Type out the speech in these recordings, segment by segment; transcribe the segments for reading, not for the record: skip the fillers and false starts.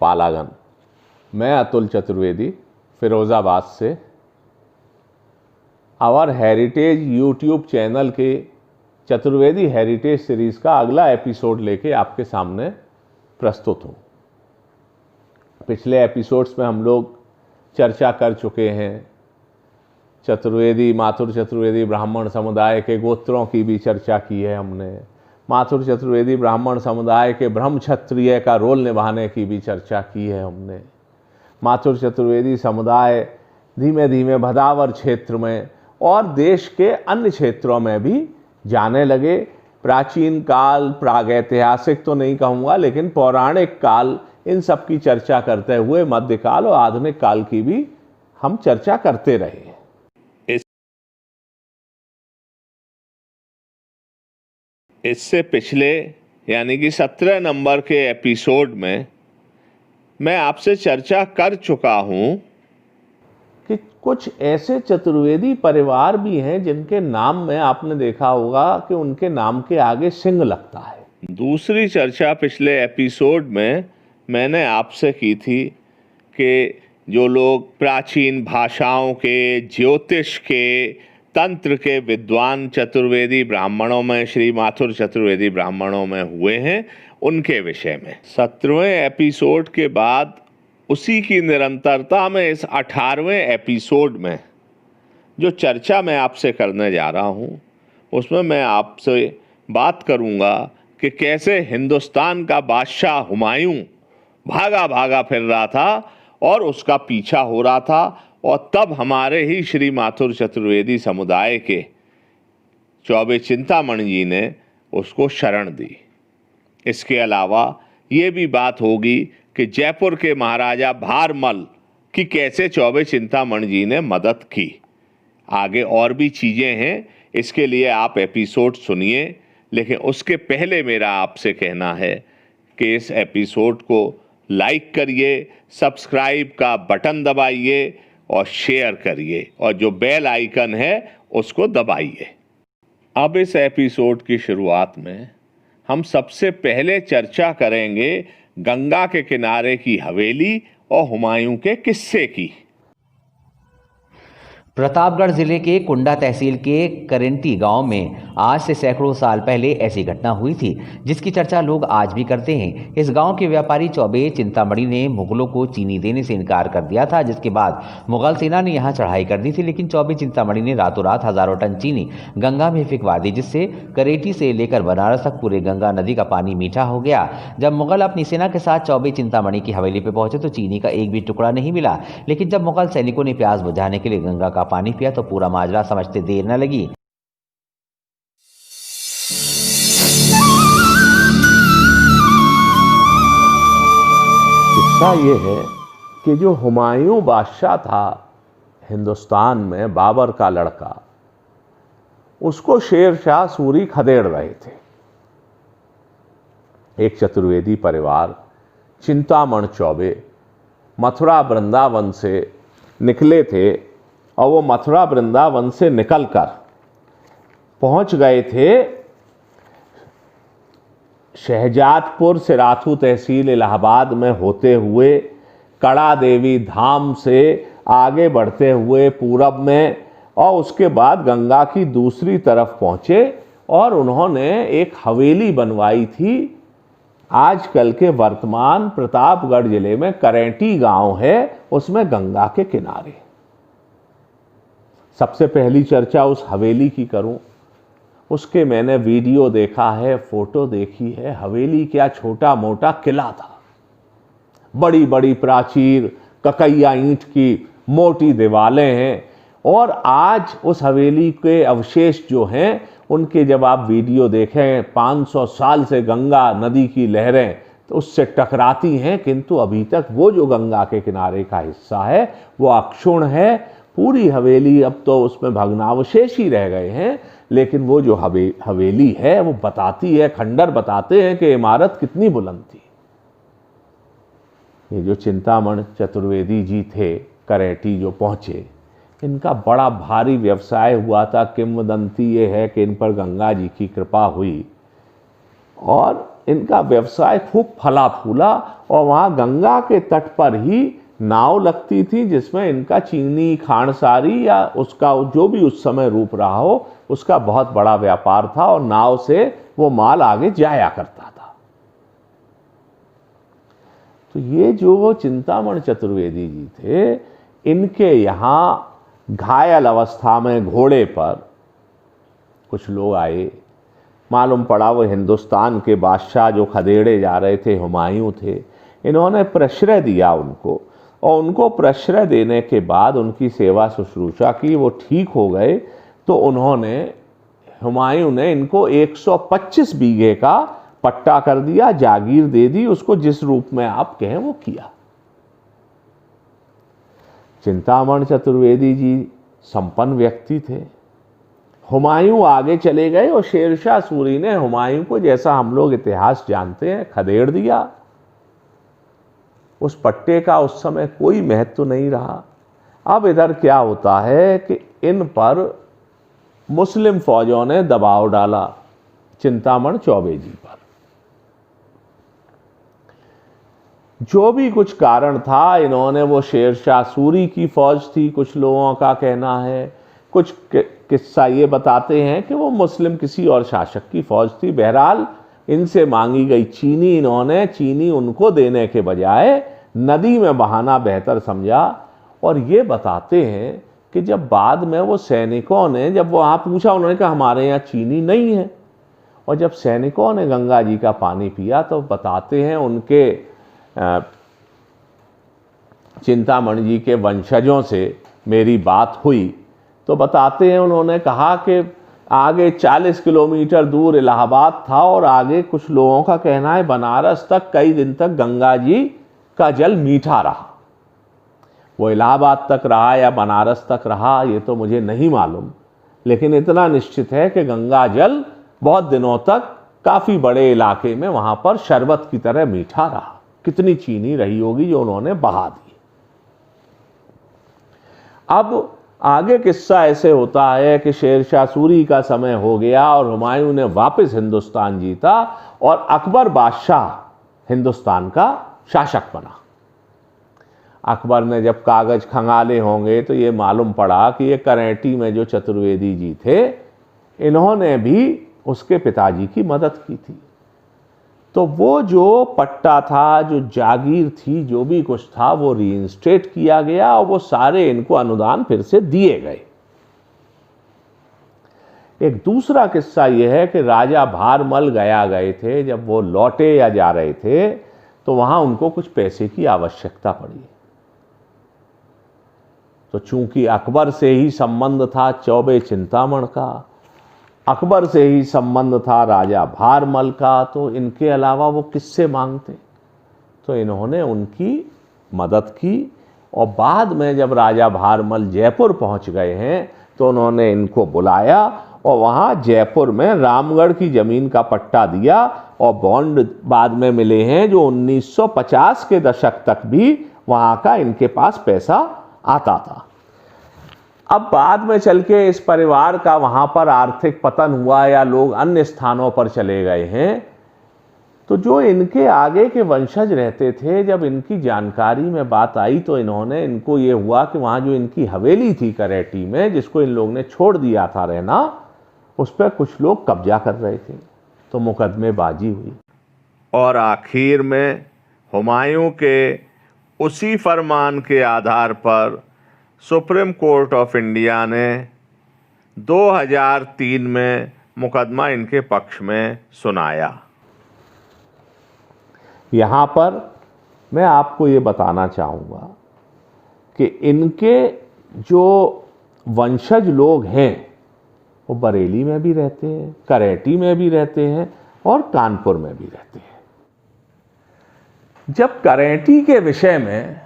पालागन। मैं अतुल चतुर्वेदी, फिरोज़ाबाद से। Our heritage YouTube channel के चतुर्वेदी हेरिटेज सीरीज़ का अगला एपिसोड लेके आपके सामने प्रस्तुत हूँ। पिछले एपिसोड्स में हम लोग चर्चा कर चुके हैं चतुर्वेदी, माथुर चतुर्वेदी ब्राह्मण समुदाय के गोत्रों की भी चर्चा की है हमने। माथुर चतुर्वेदी ब्राह्मण समुदाय के ब्रह्म क्षत्रिय का रोल निभाने की भी चर्चा की है हमने। माथुर चतुर्वेदी समुदाय धीमे धीमे भदावर क्षेत्र में और देश के अन्य क्षेत्रों में भी जाने लगे। प्राचीन काल, प्रागैतिहासिक तो नहीं कहूँगा, लेकिन पौराणिक काल, इन सब की चर्चा करते हुए मध्यकाल और आधुनिक काल की भी हम चर्चा करते रहे। इससे पिछले यानी कि 17 नंबर के एपिसोड में मैं आपसे चर्चा कर चुका हूं कि कुछ ऐसे चतुर्वेदी परिवार भी हैं जिनके नाम में आपने देखा होगा कि उनके नाम के आगे सिंह लगता है। दूसरी चर्चा पिछले एपिसोड में मैंने आपसे की थी कि जो लोग प्राचीन भाषाओं के, ज्योतिष के, तंत्र के विद्वान चतुर्वेदी ब्राह्मणों में, श्री माथुर चतुर्वेदी ब्राह्मणों में हुए हैं, उनके विषय में 17वें एपिसोड के बाद उसी की निरंतरता में इस 18वें एपिसोड में जो चर्चा मैं आपसे करने जा रहा हूं, उसमें मैं आपसे बात करूंगा कि कैसे हिंदुस्तान का बादशाह हुमायूं भागा भागा फिर रहा था और उसका पीछा हो रहा था, और तब हमारे ही श्री माथुर चतुर्वेदी समुदाय के चौबे चिंतामणि जी ने उसको शरण दी। इसके अलावा ये भी बात होगी कि जयपुर के महाराजा भारमल की कैसे चौबे चिंतामणि जी ने मदद की। आगे और भी चीज़ें हैं, इसके लिए आप एपिसोड सुनिए। लेकिन उसके पहले मेरा आपसे कहना है कि इस एपिसोड को लाइक करिए, सब्सक्राइब का बटन दबाइए और शेयर करिए, और जो बेल आइकन है उसको दबाइए। अब इस एपिसोड की शुरुआत में हम सबसे पहले चर्चा करेंगे गंगा के किनारे की हवेली और हुमायूं के किस्से की। प्रतापगढ़ जिले के कुंडा तहसील के करेंटी गांव में आज से सैकड़ों साल पहले ऐसी घटना हुई थी जिसकी चर्चा लोग आज भी करते हैं। इस गांव के व्यापारी चौबे चिंतामणि ने मुगलों को चीनी देने से इनकार कर दिया था, जिसके बाद मुगल सेना ने यहां चढ़ाई कर दी थी। लेकिन चौबे चिंतामणि ने रातों रात हजारों टन चीनी गंगा में फेंकवा दी, जिससे करेटी से लेकर बनारस तक पूरे गंगा नदी का पानी मीठा हो गया। जब मुगल अपनी सेना के साथ चौबे चिंतामणि की हवेली पर पहुंचे तो चीनी का एक भी टुकड़ा नहीं मिला। लेकिन जब मुगल सैनिकों ने प्यास बुझाने के लिए गंगा का पानी पिया तो पूरा माजरा समझते देर न लगी। किस्सा ये है कि जो हुमायूं बादशाह था हिंदुस्तान में, बाबर का लड़का, उसको शेर शाह सूरी खदेड़ रहे थे। एक चतुर्वेदी परिवार चिंतामण चौबे मथुरा वृंदावन से निकले थे, और वो मथुरा वृंदावन से निकलकर पहुंच गए थे शहजादपुर सिराथू तहसील इलाहाबाद में होते हुए, कड़ा देवी धाम से आगे बढ़ते हुए पूरब में, और उसके बाद गंगा की दूसरी तरफ पहुंचे और उन्होंने एक हवेली बनवाई थी। आजकल के वर्तमान प्रतापगढ़ जिले में करेंटी गांव है, उसमें गंगा के किनारे। सबसे पहली चर्चा उस हवेली की करूं, उसके मैंने वीडियो देखा है, फोटो देखी है। हवेली क्या, छोटा मोटा किला था। बड़ी बड़ी प्राचीर, ककैया ईंट की मोटी दीवारें हैं, और आज उस हवेली के अवशेष जो हैं उनके जब आप वीडियो देखें, 500 साल से गंगा नदी की लहरें तो उससे टकराती हैं, किंतु अभी तक वो जो गंगा के किनारे का हिस्सा है वो अक्षुण्ण है। पूरी हवेली अब तो उसमें भग्नावशेष ही रह गए हैं, लेकिन वो जो हवेली है वो बताती है, खंडर बताते हैं कि इमारत कितनी बुलंद थी। ये जो चिंतामण चतुर्वेदी जी थे करेटी जो पहुंचे, इनका बड़ा भारी व्यवसाय हुआ था। किंवदंती ये है कि इन पर गंगा जी की कृपा हुई और इनका व्यवसाय खूब फला फूला और वहाँ गंगा के तट पर ही नाव लगती थी जिसमें इनका चीनी, खांडसारी या उसका जो भी उस समय रूप रहा हो उसका बहुत बड़ा व्यापार था और नाव से वो माल आगे जाया करता था। तो ये जो चिंतामण चतुर्वेदी जी थे, इनके यहाँ घायल अवस्था में घोड़े पर कुछ लोग आए। मालूम पड़ा वो हिंदुस्तान के बादशाह जो खदेड़े जा रहे थे हुमायूं थे। इन्होंने प्रश्रय दिया उनको, और उनको प्रश्रय देने के बाद उनकी सेवा शुश्रूषा की, वो ठीक हो गए। तो उन्होंने, हुमायूं ने इनको 125 बीघे का पट्टा कर दिया, जागीर दे दी उसको, जिस रूप में आप कहें वो किया। चिंतामण चतुर्वेदी जी संपन्न व्यक्ति थे। हुमायूं आगे चले गए और शेरशाह सूरी ने हुमायूं को, जैसा हम लोग इतिहास जानते हैं, खदेड़ दिया। उस पट्टे का उस समय कोई महत्व नहीं रहा। अब इधर क्या होता है कि इन पर मुस्लिम फौजों ने दबाव डाला चिंतामण चौबे जी पर। जो भी कुछ कारण था, इन्होंने, वो शेरशाह सूरी की फौज थी, कुछ लोगों का कहना है, कुछ किस्सा ये बताते हैं कि वो मुस्लिम किसी और शासक की फौज थी। बहरहाल इनसे मांगी गई चीनी, इन्होंने चीनी उनको देने के बजाय नदी में बहाना बेहतर समझा। और ये बताते हैं कि जब बाद में वो सैनिकों ने, जब वहाँ पूछा, उन्होंने कहा हमारे यहाँ चीनी नहीं है। और जब सैनिकों ने गंगा जी का पानी पिया तो बताते हैं उनके चिंतामणि जी के वंशजों से मेरी बात हुई तो बताते हैं उन्होंने कहा कि आगे 40 किलोमीटर दूर इलाहाबाद था और आगे कुछ लोगों का कहना है बनारस तक कई दिन तक गंगा जी का जल मीठा रहा। वो इलाहाबाद तक रहा या बनारस तक रहा ये तो मुझे नहीं मालूम, लेकिन इतना निश्चित है कि गंगा जल बहुत दिनों तक काफ़ी बड़े इलाके में वहाँ पर शरबत की तरह मीठा रहा। कितनी चीनी रही होगी जो उन्होंने बहा दी। अब आगे किस्सा ऐसे होता है कि शेरशाह सूरी का समय हो गया और हुमायूं ने वापस हिंदुस्तान जीता और अकबर बादशाह हिंदुस्तान का शासक बना। अकबर ने जब कागज खंगाले होंगे तो ये मालूम पड़ा कि ये करेंटी में जो चतुर्वेदी जी थे, इन्होंने भी उसके पिताजी की मदद की थी। तो वो जो पट्टा था, जो जागीर थी, जो भी कुछ था, वो रीइंस्टेट किया गया और वो सारे इनको अनुदान फिर से दिए गए। एक दूसरा किस्सा यह है कि राजा भारमल गए थे, जब वो लौटे या जा रहे थे तो वहां उनको कुछ पैसे की आवश्यकता पड़ी। तो चूंकि अकबर से ही संबंध था चौबे चिंतामण का, अकबर से ही संबंध था राजा भारमल का, तो इनके अलावा वो किससे मांगते। तो इन्होंने उनकी मदद की और बाद में जब राजा भारमल जयपुर पहुंच गए हैं तो उन्होंने इनको बुलाया और वहाँ जयपुर में रामगढ़ की ज़मीन का पट्टा दिया और बॉन्ड बाद में मिले हैं जो 1950 के दशक तक भी वहाँ का इनके पास पैसा आता था। अब बाद में चल के इस परिवार का वहाँ पर आर्थिक पतन हुआ या लोग अन्य स्थानों पर चले गए हैं, तो जो इनके आगे के वंशज रहते थे, जब इनकी जानकारी में बात आई तो इनको ये हुआ कि वहाँ जो इनकी हवेली थी करेटी में, जिसको इन लोगों ने छोड़ दिया था रहना, उस पर कुछ लोग कब्जा कर रहे थे। तो मुकदमेबाजी हुई और आखिर में हुमायूं के उसी फरमान के आधार पर सुप्रीम कोर्ट ऑफ इंडिया ने 2003 में मुकदमा इनके पक्ष में सुनाया। यहाँ पर मैं आपको ये बताना चाहूँगा कि इनके जो वंशज लोग हैं वो बरेली में भी रहते हैं, करेटी में भी रहते हैं और कानपुर में भी रहते हैं। जब करेटी के विषय में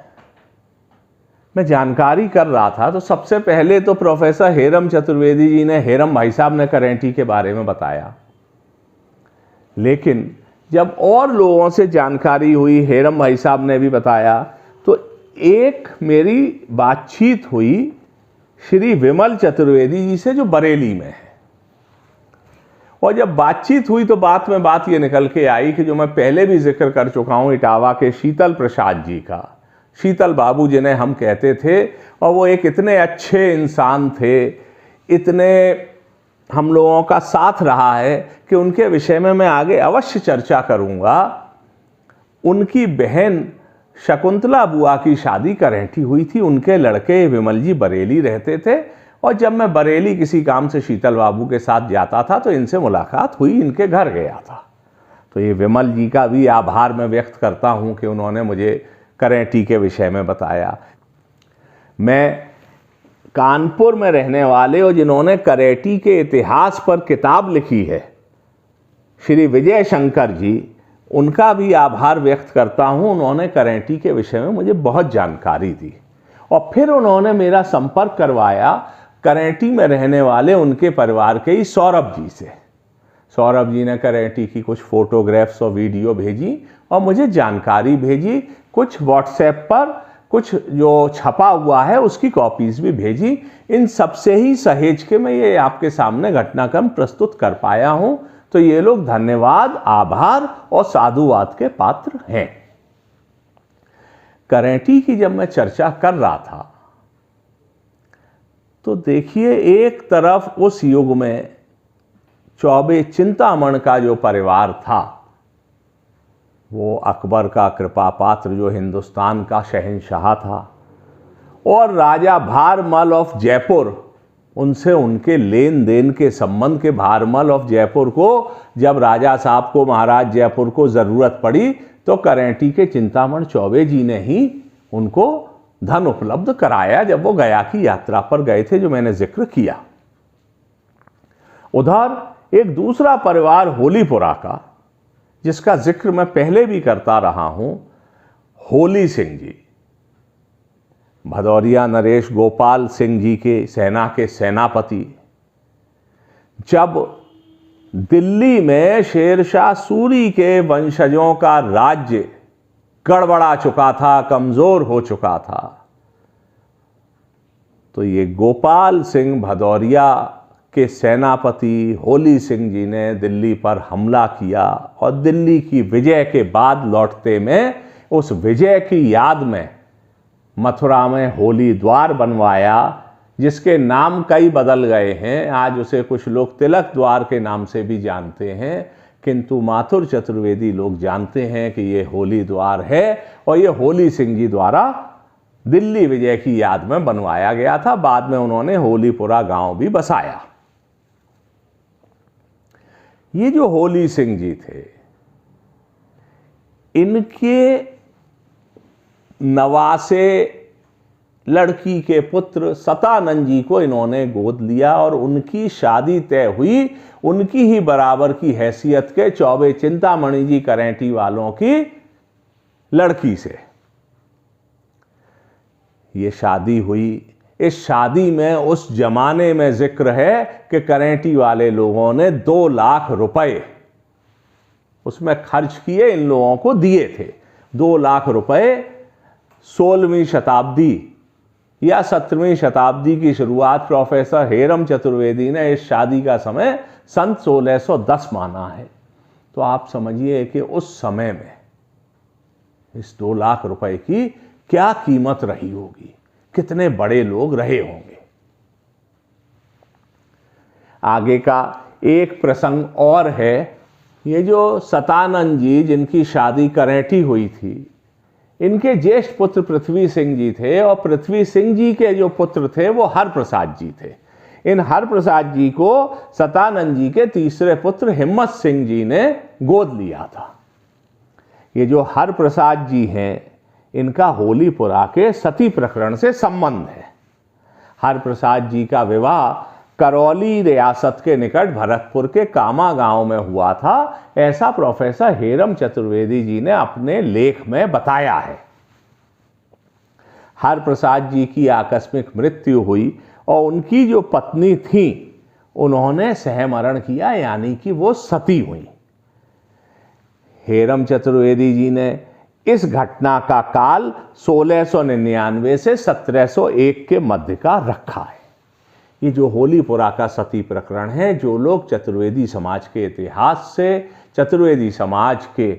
मैं जानकारी कर रहा था तो सबसे पहले तो प्रोफेसर हेरम चतुर्वेदी जी ने, हेरम भाई साहब ने करेटी के बारे में बताया, लेकिन जब और लोगों से जानकारी हुई, हेरम भाई साहब ने भी बताया, तो एक मेरी बातचीत हुई श्री विमल चतुर्वेदी जी से जो बरेली में है। और जब बातचीत हुई तो बात में बात ये निकल के आई कि जो मैं पहले भी जिक्र कर चुका हूँ इटावा के शीतल प्रसाद जी का, शीतल बाबू जिन्हें हम कहते थे, और वो एक इतने अच्छे इंसान थे, इतने हम लोगों का साथ रहा है कि उनके विषय में मैं आगे अवश्य चर्चा करूँगा। उनकी बहन शकुंतला बुआ की शादी करेंठी हुई थी, उनके लड़के विमल जी बरेली रहते थे, और जब मैं बरेली किसी काम से शीतल बाबू के साथ जाता था तो इनसे मुलाकात हुई, इनके घर गया था। तो ये विमल जी का भी आभार मैं व्यक्त करता हूँ कि उन्होंने मुझे करेंठी के विषय में बताया। मैं कानपुर में रहने वाले और जिन्होंने करेंठी के इतिहास पर किताब लिखी है, श्री विजय शंकर जी, उनका भी आभार व्यक्त करता हूँ। उन्होंने करेंठी के विषय में मुझे बहुत जानकारी दी और फिर उन्होंने मेरा संपर्क करवाया करेंठी में रहने वाले उनके परिवार के ही सौरभ जी से। सौरभ जी ने करेंठी की कुछ फोटोग्राफ्स और वीडियो भेजी और मुझे जानकारी भेजी, कुछ व्हाट्सएप पर, कुछ जो छपा हुआ है उसकी कॉपीज भी भेजी। इन सबसे ही सहेज के मैं ये आपके सामने घटनाक्रम प्रस्तुत कर पाया हूं। तो ये लोग धन्यवाद, आभार और साधुवाद के पात्र हैं। करेंठी की जब मैं चर्चा कर रहा था तो देखिए, एक तरफ उस युग में चौबे चिंतामण का जो परिवार था, वो अकबर का कृपा पात्र जो हिंदुस्तान का शहंशाह था, और राजा भारमल ऑफ जयपुर, उनसे उनके लेन देन के संबंध के भारमल ऑफ जयपुर को जब राजा साहब को, महाराज जयपुर को ज़रूरत पड़ी तो करेंठी के चिंतामण चौबे जी ने ही उनको धन उपलब्ध कराया जब वो गया की यात्रा पर गए थे, जो मैंने जिक्र किया। उधर एक दूसरा परिवार होलीपुरा का, जिसका जिक्र मैं पहले भी करता रहा हूं, होली सिंह जी, भदौरिया नरेश गोपाल सिंह जी के सेना के सेनापति। जब दिल्ली में शेरशाह सूरी के वंशजों का राज्य गड़बड़ा चुका था, कमजोर हो चुका था, तो ये गोपाल सिंह भदौरिया के सेनापति होली सिंह जी ने दिल्ली पर हमला किया और दिल्ली की विजय के बाद लौटते में उस विजय की याद में मथुरा में होली द्वार बनवाया, जिसके नाम कई बदल गए हैं। आज उसे कुछ लोग तिलक द्वार के नाम से भी जानते हैं, किंतु माथुर चतुर्वेदी लोग जानते हैं कि ये होली द्वार है और ये होली सिंह जी द्वारा दिल्ली विजय की याद में बनवाया गया था। बाद में उन्होंने होलीपुरा गांव भी बसाया। ये जो होली सिंह जी थे, इनके नवासे लड़की के पुत्र सतानंद जी को इन्होंने गोद लिया और उनकी शादी तय हुई उनकी ही बराबर की हैसियत के चौबे चिंतामणि जी करेंठी वालों की लड़की से। ये शादी हुई। इस शादी में उस जमाने में जिक्र है कि करेंठी वाले लोगों ने 2 लाख रुपए उसमें खर्च किए, इन लोगों को दिए थे। 2 लाख रुपए 16वीं शताब्दी या 17वीं शताब्दी की शुरुआत प्रोफेसर हेरम चतुर्वेदी ने इस शादी का समय सन 1610 माना है। तो आप समझिए कि उस समय में इस 2 लाख रुपए की क्या कीमत रही होगी, कितने बड़े लोग रहे होंगे। आगे का एक प्रसंग और है। ये जो सतानंद जी जिनकी शादी करेंठी हुई थी, इनके ज्येष्ठ पुत्र पृथ्वी सिंह जी थे और पृथ्वी सिंह जी के जो पुत्र थे वो हरप्रसाद जी थे। इन हरप्रसाद जी को सतानंद जी के तीसरे पुत्र हिम्मत सिंह जी ने गोद लिया था। ये जो हरप्रसाद जी हैं, इनका होलीपुरा के सती प्रकरण से संबंध है। हरप्रसाद जी का विवाह करौली रियासत के निकट भरतपुर के कामा गांव में हुआ था, ऐसा प्रोफेसर हेरम चतुर्वेदी जी ने अपने लेख में बताया है। हरप्रसाद जी की आकस्मिक मृत्यु हुई और उनकी जो पत्नी थी उन्होंने सहमरण किया, यानी कि वो सती हुई। हेरम चतुर्वेदी जी ने इस घटना का काल 1699 से 1701 के मध्य का रखा है। ये जो होलीपुरा का सती प्रकरण है, जो लोग चतुर्वेदी समाज के इतिहास से, चतुर्वेदी समाज के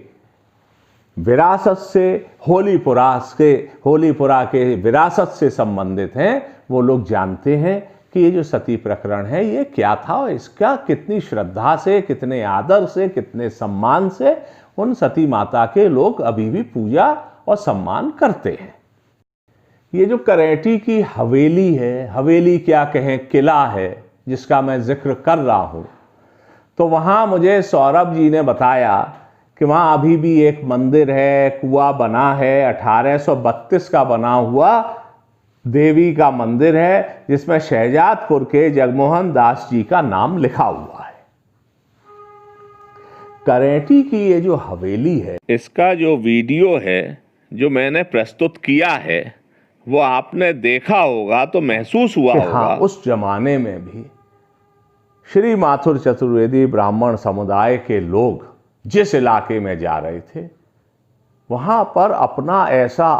विरासत से, होलीपुरा के विरासत से संबंधित हैं, वो लोग जानते हैं कि ये जो सती प्रकरण है ये क्या था और इसका कितनी श्रद्धा से, कितने आदर से, कितने सम्मान से उन सती माता के लोग अभी भी पूजा और सम्मान करते हैं। ये जो करेटी की हवेली है, हवेली क्या कहें, किला है जिसका मैं जिक्र कर रहा हूं, तो वहां मुझे सौरभ जी ने बताया कि वहां अभी भी एक मंदिर है, कुआं बना है, 1832 का बना हुआ देवी का मंदिर है, जिसमें शहजादपुर के जगमोहन दास जी का नाम लिखा हुआ है। करेटी की ये जो हवेली है, इसका जो वीडियो है जो मैंने प्रस्तुत किया है वो आपने देखा होगा तो महसूस हुआ होगा। हाँ, उस जमाने में भी श्री माथुर चतुर्वेदी ब्राह्मण समुदाय के लोग जिस इलाके में जा रहे थे वहां पर अपना ऐसा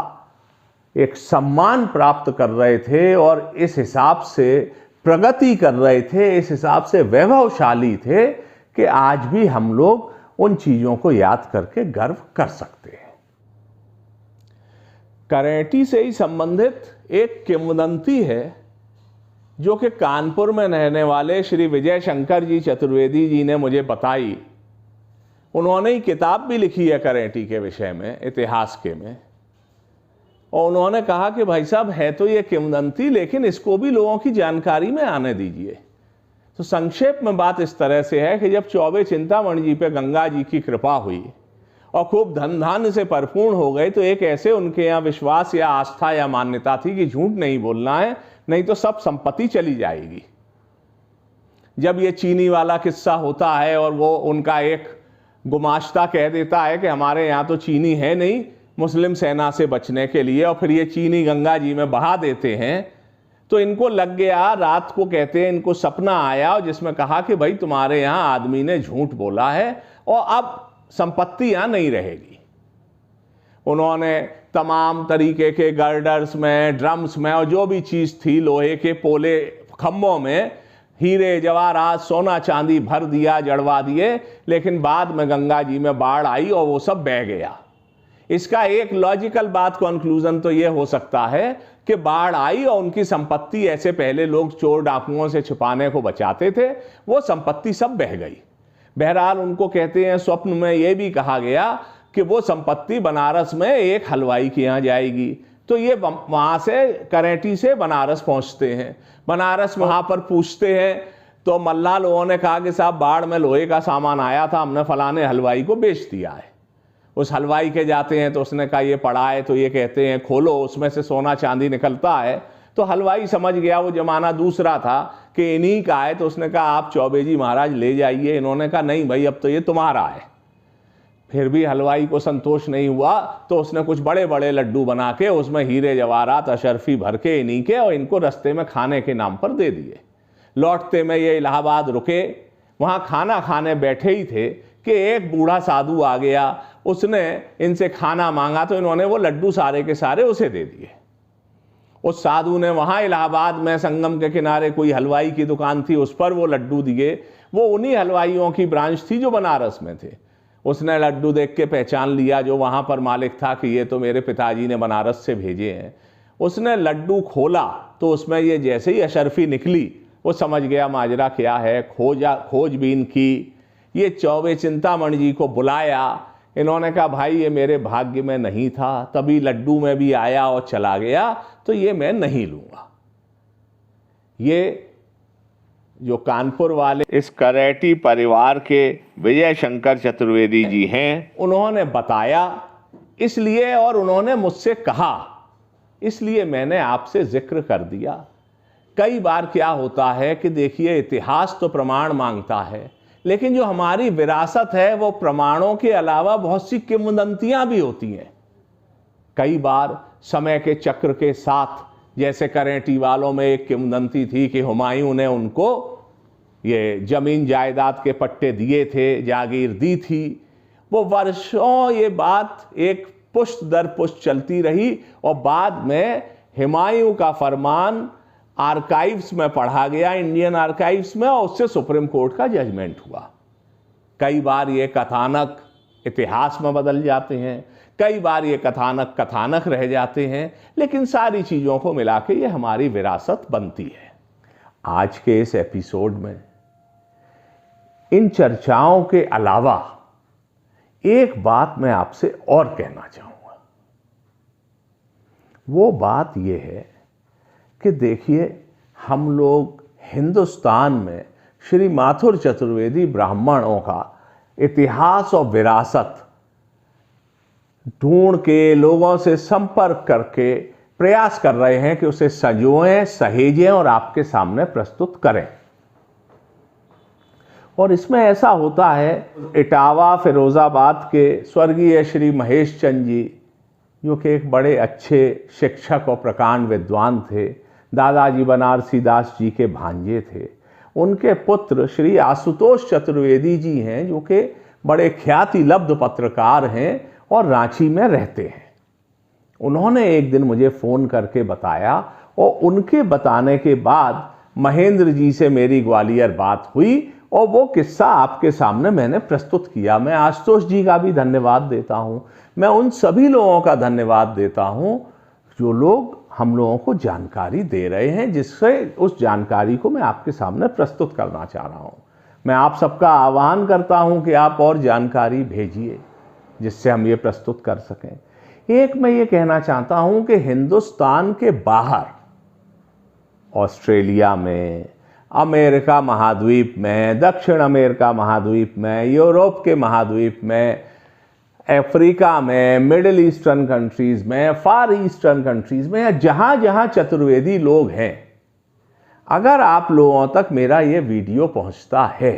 एक सम्मान प्राप्त कर रहे थे और इस हिसाब से प्रगति कर रहे थे, इस हिसाब से वैभवशाली थे कि आज भी हम लोग उन चीजों को याद करके गर्व कर सकते हैं। करेटी से ही संबंधित एक किंवदंती है जो कि कानपुर में रहने वाले श्री विजय शंकर जी चतुर्वेदी जी ने मुझे बताई। उन्होंने ही किताब भी लिखी है करेटी के विषय में, इतिहास के में, और उन्होंने कहा कि भाई साहब है तो ये किंवदंती, लेकिन इसको भी लोगों की जानकारी में आने दीजिए। तो संक्षेप में बात इस तरह से है कि जब चौबे चिंतामणि जी पे गंगा जी की कृपा हुई और खूब धन धान्य से परिपूर्ण हो गए, तो एक ऐसे उनके यहाँ विश्वास या आस्था या मान्यता थी कि झूठ नहीं बोलना है, नहीं तो सब संपत्ति चली जाएगी। जब ये चीनी वाला किस्सा होता है और वो उनका एक गुमाश्ता कह देता है कि हमारे यहाँ तो चीनी है नहीं मुस्लिम सेना से बचने के लिए, और फिर ये चीनी गंगा जी में बहा देते हैं, तो इनको लग गया, रात को कहते हैं इनको सपना आया और जिसमें कहा कि भाई तुम्हारे यहाँ आदमी ने झूठ बोला है और अब संपत्ति यहां नहीं रहेगी। उन्होंने तमाम तरीके के गर्डर्स में, ड्रम्स में और जो भी चीज थी, लोहे के पोले खंभों में हीरे जवाहरात सोना चांदी भर दिया, जड़वा दिए, लेकिन बाद में गंगा जी में बाढ़ आई और वो सब बह गया। इसका एक लॉजिकल बात कंक्लूजन तो ये हो सकता है कि बाढ़ आई और उनकी संपत्ति, ऐसे पहले लोग चोर डाकुओं से छुपाने को बचाते थे, वो संपत्ति सब बह गई। बहरहाल उनको कहते हैं स्वप्न में ये भी कहा गया कि वो संपत्ति बनारस में एक हलवाई के यहाँ जाएगी। तो ये वहां से करेटी से बनारस पहुंचते हैं। बनारस में वहां पर पूछते हैं तो मल्ला लोगों ने कहा कि साहब बाढ़ में लोहे का सामान आया था, हमने फलाने हलवाई को बेच दिया है। उस हलवाई के जाते हैं तो उसने कहा ये पड़ा है, तो ये कहते हैं खोलो, उसमें से सोना चांदी निकलता है। तो हलवाई समझ गया, वो जमाना दूसरा था, कि इन्हीं का है, तो उसने कहा आप चौबे जी महाराज ले जाइए। इन्होंने कहा नहीं भाई अब तो ये तुम्हारा है। फिर भी हलवाई को संतोष नहीं हुआ, तो उसने कुछ बड़े बड़े लड्डू बना के उसमें हीरे जवाहरात अशरफी भर के इन्हीं के, और इनको रास्ते में खाने के नाम पर दे दिए। लौटते में ये इलाहाबाद रुके, वहां खाना खाने बैठे ही थे कि एक बूढ़ा साधु आ गया। उसने इनसे खाना मांगा तो इन्होंने वो लड्डू सारे के सारे उसे दे दिए। उस साधु ने वहां इलाहाबाद में संगम के किनारे कोई हलवाई की दुकान थी, उस पर वो लड्डू दिए। वो उन्हीं हलवाइयों की ब्रांच थी जो बनारस में थे। उसने लड्डू देख के पहचान लिया जो वहां पर मालिक था कि ये तो मेरे पिताजी ने बनारस से भेजे हैं। उसने लड्डू खोला तो उसमें ये जैसे ही अशरफी निकली, वो समझ गया माजरा क्या है। खोजबीन की, ये चौबे चिंतामणि जी को बुलाया। इन्होंने कहा भाई ये मेरे भाग्य में नहीं था, तभी लड्डू में भी आया और चला गया, तो ये मैं नहीं लूंगा। ये जो कानपुर वाले इस करेटी परिवार के विजय शंकर चतुर्वेदी जी हैं, उन्होंने बताया इसलिए, और उन्होंने मुझसे कहा इसलिए मैंने आपसे जिक्र कर दिया। कई बार क्या होता है कि देखिए इतिहास तो प्रमाण मांगता है, लेकिन जो हमारी विरासत है वो प्रमाणों के अलावा बहुत सी किंवदंतियां भी होती हैं। कई बार समय के चक्र के साथ, जैसे करेटी वालों में एक किंवदंती थी कि हुमायूं ने उनको ये जमीन जायदाद के पट्टे दिए थे, जागीर दी थी। वो वर्षों ये बात एक पुश्त दर पुश्त चलती रही और बाद में हुमायूं का फरमान आर्काइव्स में पढ़ा गया, इंडियन आर्काइव्स में, और उससे सुप्रीम कोर्ट का जजमेंट हुआ। कई बार ये कथानक इतिहास में बदल जाते हैं, कई बार ये कथानक कथानक रह जाते हैं, लेकिन सारी चीज़ों को मिला के ये हमारी विरासत बनती है। आज के इस एपिसोड में इन चर्चाओं के अलावा एक बात मैं आपसे और कहना चाहूँगा। वो बात ये है कि देखिए, हम लोग हिंदुस्तान में श्री माथुर चतुर्वेदी ब्राह्मणों का इतिहास और विरासत ढूंढ के, लोगों से संपर्क करके प्रयास कर रहे हैं कि उसे संजोएं, सहेजें और आपके सामने प्रस्तुत करें। और इसमें ऐसा होता है, इटावा फिरोजाबाद के स्वर्गीय श्री महेश चंद जी, जो कि एक बड़े अच्छे शिक्षक और प्रकांड विद्वान थे, दादाजी बनारसी दास जी के भांजे थे। उनके पुत्र श्री आशुतोष चतुर्वेदी जी हैं, जो कि बड़े ख्याति लब्ध पत्रकार हैं और रांची में रहते हैं। उन्होंने एक दिन मुझे फ़ोन करके बताया, और उनके बताने के बाद महेंद्र जी से मेरी ग्वालियर बात हुई और वो किस्सा आपके सामने मैंने प्रस्तुत किया। मैं आशुतोष जी का भी धन्यवाद देता हूँ, मैं उन सभी लोगों का धन्यवाद देता हूँ जो लोग हम लोगों को जानकारी दे रहे हैं, जिससे उस जानकारी को मैं आपके सामने प्रस्तुत करना चाह रहा हूँ। मैं आप सबका आह्वान करता हूँ कि आप और जानकारी भेजिए, जिससे हम ये प्रस्तुत कर सकें। एक मैं ये कहना चाहता हूँ कि हिंदुस्तान के बाहर, ऑस्ट्रेलिया में, अमेरिका महाद्वीप में, दक्षिण अमेरिका महाद्वीप में, यूरोप के महाद्वीप में, अफ्रीका में, मिडिल ईस्टर्न कंट्रीज़ में, फार ईस्टर्न कंट्रीज़ में, या जहाँ जहाँ चतुर्वेदी लोग हैं, अगर आप लोगों तक मेरा ये वीडियो पहुँचता है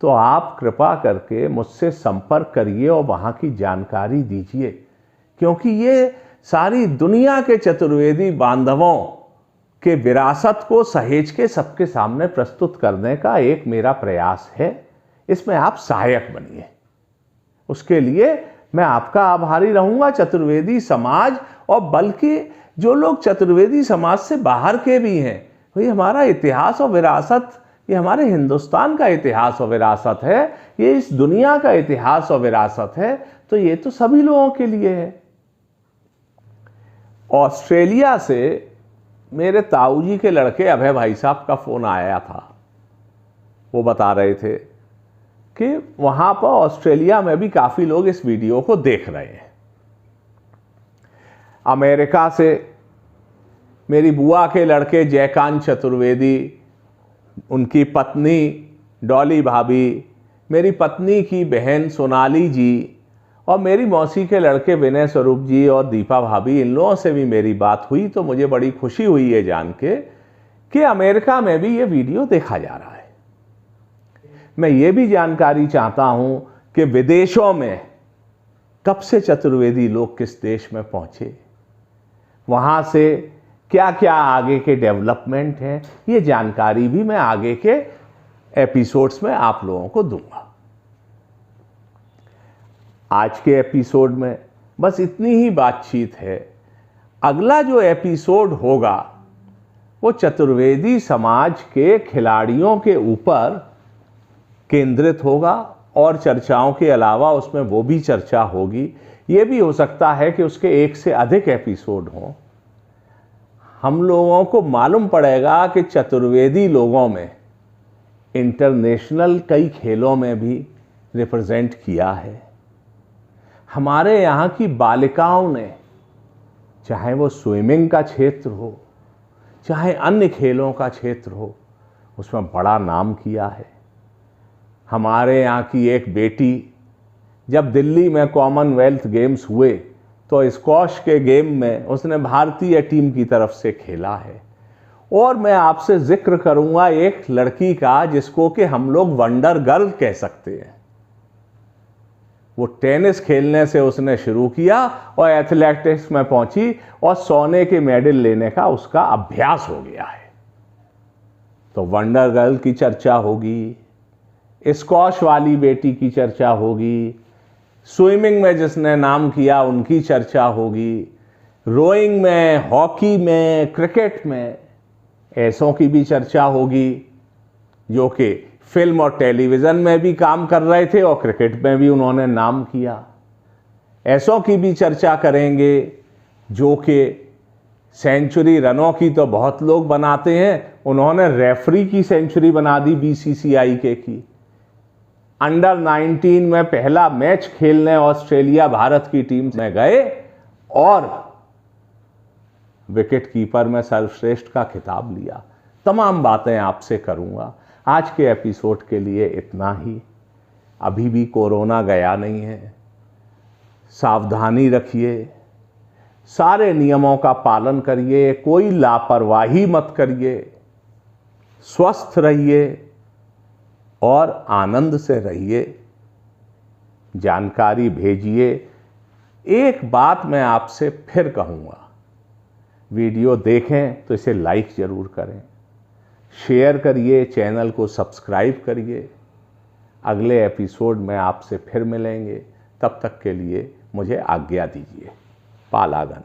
तो आप कृपा करके मुझसे संपर्क करिए और वहाँ की जानकारी दीजिए, क्योंकि ये सारी दुनिया के चतुर्वेदी बांधवों के विरासत को सहेज के सबके सामने प्रस्तुत करने का एक मेरा प्रयास है। इसमें आप सहायक बनिए। उसके लिए मैं आपका आभारी रहूँगा, चतुर्वेदी समाज, और बल्कि जो लोग चतुर्वेदी समाज से बाहर के भी हैं। भाई, हमारा इतिहास और विरासत, ये हमारे हिंदुस्तान का इतिहास और विरासत है, ये इस दुनिया का इतिहास और विरासत है, तो ये तो सभी लोगों के लिए है। ऑस्ट्रेलिया से मेरे ताऊ जी के लड़के अभय भाई साहब का फ़ोन आया था। वो बता रहे थे कि वहाँ पर ऑस्ट्रेलिया में भी काफ़ी लोग इस वीडियो को देख रहे हैं। अमेरिका से मेरी बुआ के लड़के जयकांत चतुर्वेदी, उनकी पत्नी डॉली भाभी, मेरी पत्नी की बहन सोनाली जी, और मेरी मौसी के लड़के विनय स्वरूप जी और दीपा भाभी, इन लोगों से भी मेरी बात हुई। तो मुझे बड़ी खुशी हुई ये जान के कि अमेरिका में भी ये वीडियो देखा जा रहा है। मैं ये भी जानकारी चाहता हूँ कि विदेशों में कब से चतुर्वेदी लोग किस देश में पहुँचे, वहाँ से क्या क्या आगे के डेवलपमेंट हैं, ये जानकारी भी मैं आगे के एपिसोड्स में आप लोगों को दूंगा। आज के एपिसोड में बस इतनी ही बातचीत है। अगला जो एपिसोड होगा वो चतुर्वेदी समाज के खिलाड़ियों के ऊपर केंद्रित होगा, और चर्चाओं के अलावा उसमें वो भी चर्चा होगी। ये भी हो सकता है कि उसके एक से अधिक एपिसोड हों। हम लोगों को मालूम पड़ेगा कि चतुर्वेदी लोगों में इंटरनेशनल कई खेलों में भी रिप्रेजेंट किया है। हमारे यहाँ की बालिकाओं ने, चाहे वो स्विमिंग का क्षेत्र हो, चाहे अन्य खेलों का क्षेत्र हो, उसमें बड़ा नाम किया है। हमारे यहाँ की एक बेटी, जब दिल्ली में कॉमनवेल्थ गेम्स हुए तो स्क्वॉश के गेम में उसने भारतीय टीम की तरफ से खेला है। और मैं आपसे जिक्र करूंगा एक लड़की का, जिसको कि हम लोग वंडर गर्ल कह सकते हैं। वो टेनिस खेलने से उसने शुरू किया और एथलेटिक्स में पहुंची और सोने के मेडल लेने का उसका अभ्यास हो गया है। तो वंडर गर्ल की चर्चा होगी, स्क्वॉश वाली बेटी की चर्चा होगी, स्विमिंग में जिसने नाम किया उनकी चर्चा होगी, रोइंग में, हॉकी में, क्रिकेट में ऐसों की भी चर्चा होगी जो कि फिल्म और टेलीविज़न में भी काम कर रहे थे और क्रिकेट में भी उन्होंने नाम किया। ऐसों की भी चर्चा करेंगे जो कि सेंचुरी रनों की तो बहुत लोग बनाते हैं, उन्होंने रेफरी की सेंचुरी बना दी बीसीसीआई के की। अंडर 19 में पहला मैच खेलने ऑस्ट्रेलिया भारत की टीम में गए और विकेट कीपर में सर्वश्रेष्ठ का खिताब लिया। तमाम बातें आपसे करूंगा। आज के एपिसोड के लिए इतना ही। अभी भी कोरोना गया नहीं है, सावधानी रखिए, सारे नियमों का पालन करिए, कोई लापरवाही मत करिए, स्वस्थ रहिए और आनंद से रहिए। जानकारी भेजिए। एक बात मैं आपसे फिर कहूँगा, वीडियो देखें तो इसे लाइक ज़रूर करें, शेयर करिए, चैनल को सब्सक्राइब करिए। अगले एपिसोड में आपसे फिर मिलेंगे। तब तक के लिए मुझे आज्ञा दीजिए। पालागन।